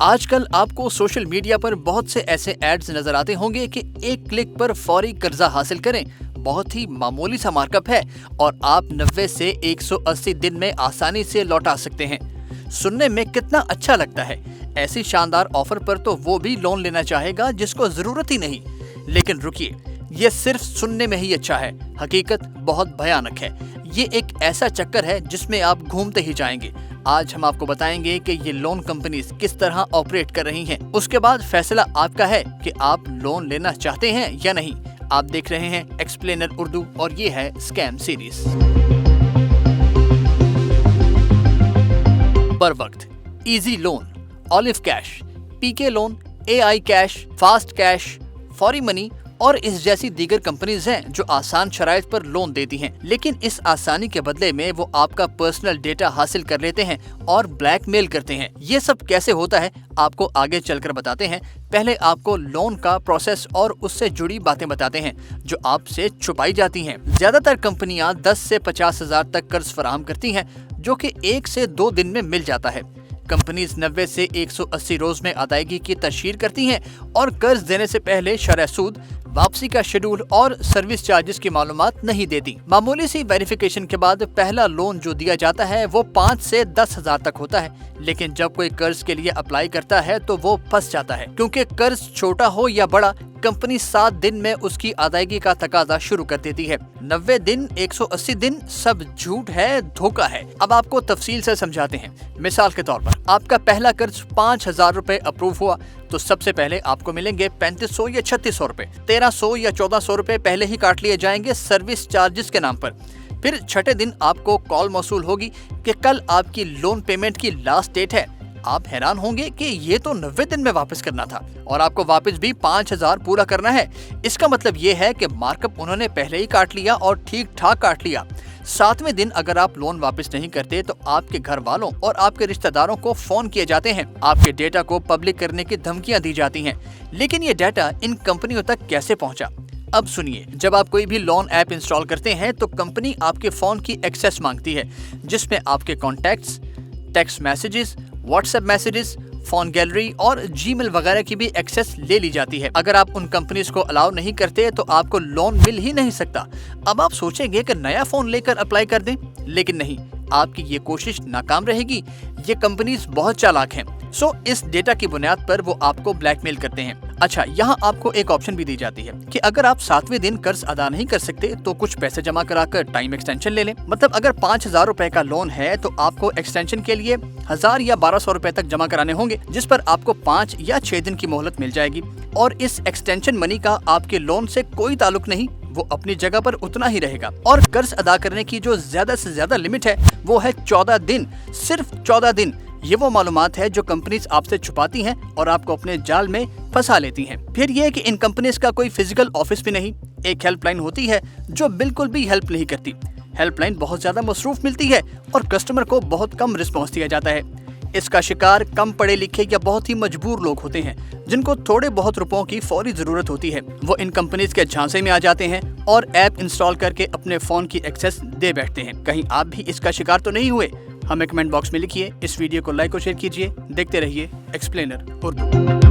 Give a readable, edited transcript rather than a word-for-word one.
आजकल आपको social media पर बहुत से ऐसे एड्स नजर आते होंगे कि एक क्लिक पर फौरी कर्जा हासिल करें, बहुत ही मामूली सा मार्कअप है और आप 90 से 180 दिन में आसानी से लौटा सकते हैं। सुनने में कितना अच्छा लगता है। ऐसी शानदार ऑफर पर तो वो भी लोन लेना चाहेगा जिसको जरूरत ही नहीं। लेकिन रुकिए, ये सिर्फ सुनने में ही अच्छा है, हकीकत बहुत भयानक है। ये एक ऐसा चक्कर है जिसमें आप घूमते ही जाएंगे। आज हम आपको बताएंगे कि ये लोन कंपनीज किस तरह ऑपरेट कर रही हैं। उसके बाद फैसला आपका है कि आप लोन लेना चाहते हैं या नहीं। आप देख रहे हैं एक्सप्लेनर उर्दू और ये है स्कैम सीरीज। बर वक्त, easy loan, olive cash, PK loan, AI cash, fast cash, फौरी मनी और इस जैसी दीगर कंपनीज हैं जो आसान शराइत पर लोन देती हैं। लेकिन इस आसानी के बदले में वो आपका पर्सनल डेटा हासिल कर लेते हैं और ब्लैकमेल करते हैं। ये सब कैसे होता है आपको आगे चलकर बताते हैं। पहले आपको लोन का प्रोसेस और उससे जुड़ी बातें बताते हैं जो आपसे छुपाई जाती हैं। ज्यादातर कंपनियां 10 से 50 हजार तक कर्ज फराहम करती हैं, जो कि 1 से 2 दिन में मिल जाता है। कंपनीज 90 से 180 रोज में अदायगी की तशहीर करती हैं और कर्ज देने से पहले शरह सूद, वापसी का शेड्यूल और सर्विस चार्जेस की मालूमात नहीं देती। मामूली सी वेरिफिकेशन के बाद पहला लोन जो दिया जाता है वो 5 से 10 हजार तक होता है। लेकिन जब कोई कर्ज के लिए अप्लाई करता है तो वो फंस जाता है, क्योंकि कर्ज छोटा हो या बड़ा, कंपनी 7 दिन में उसकी अदायगी का तकाजा शुरू कर देती है। 90 दिन, 180 दिन, सब झूठ है, धोखा है। अब आपको तफसील से समझाते हैं। मिसाल के तौर पर आपका पहला कर्ज 5,000 रुपए अप्रूव हुआ तो सबसे पहले आपको मिलेंगे 3500 या 3600 रुपए। 1300 या 1400 रुपए पहले ही काट लिए जाएंगे सर्विस चार्जेस के नाम पर। फिर छठे दिन आपको कॉल मौसूल होगी कि कल आपकी लोन पेमेंट की लास्ट डेट है। आप हैरान होंगे कि ये तो 90 दिन में वापस करना था और आपको वापस भी 5,000 पूरा करना है। इसका मतलब ये है कि मार्कअप उन्होंने पहले ही काट लिया और ठीक ठाक काट लिया। 7वें दिन अगर आप लोन वापस नहीं करते तो आपके घर वालों और आपके रिश्तेदारों को फोन किए जाते हैं। आपके डेटा को पब्लिक करने की धमकियां दी जाती हैं। लेकिन ये डेटा इन कंपनियों तक कैसे पहुंचा? अब सुनिए, जब आप कोई भी लोन ऐप इंस्टॉल करते हैं तो कंपनी आपके फोन की एक्सेस मांगती है, जिसमें आपके contacts, text messages, WhatsApp messages, phone gallery और जीमेल वगैरह की भी एक्सेस ले ली जाती है। अगर आप उन कंपनीज को अलाउ नहीं करते तो आपको लोन मिल ही नहीं सकता। अब आप सोचेंगे कि नया फोन लेकर अप्लाई कर दें, लेकिन नहीं, आपकी ये कोशिश नाकाम रहेगी। ये कंपनीज बहुत चालाक हैं। सो इस डेटा की बुनियाद पर वो आपको ब्लैकमेल करते हैं। अच्छा, यहाँ आपको एक ऑप्शन भी दी जाती है कि अगर आप 7वें दिन कर्ज अदा नहीं कर सकते तो कुछ पैसे जमा कराकर टाइम एक्सटेंशन ले लें। मतलब अगर 5,000 रुपए का लोन है तो आपको एक्सटेंशन के लिए 1,000 या 1,200 रुपए तक जमा कराने होंगे, जिस पर आपको 5 या 6 दिन की मोहलत मिल जाएगी। और इस एक्सटेंशन मनी का आपके लोन से कोई ताल्लुक नहीं, वो अपनी जगह पर उतना ही रहेगा। और कर्ज अदा करने की जो ज्यादा से ज्यादा लिमिट है वो है 14 दिन, सिर्फ 14 दिन। ये वो मालूमात है जो कंपनीज आपसे छुपाती हैं और आपको अपने जाल में फंसा लेती हैं। फिर ये कि इन कंपनीज का कोई फिजिकल ऑफिस भी नहीं। एक हेल्पलाइन होती है जो बिल्कुल भी हेल्प नहीं करती। हेल्पलाइन बहुत ज्यादा मसरूफ मिलती है और कस्टमर को बहुत कम रिस्पॉन्स दिया जाता है। इसका शिकार कम पढ़े लिखे या बहुत ही मजबूर लोग होते हैं, जिनको थोड़े बहुत रुपयों की फौरी जरूरत होती है। वो इन कंपनीज के झांसे में आ जाते हैं और ऐप इंस्टॉल करके अपने फोन की एक्सेस दे बैठते हैं। कहीं आप भी इसका शिकार तो नहीं हुए? हमें कमेंट बॉक्स में लिखिए। इस वीडियो को लाइक और शेयर कीजिए। देखते रहिए एक्सप्लेनर उर्दू।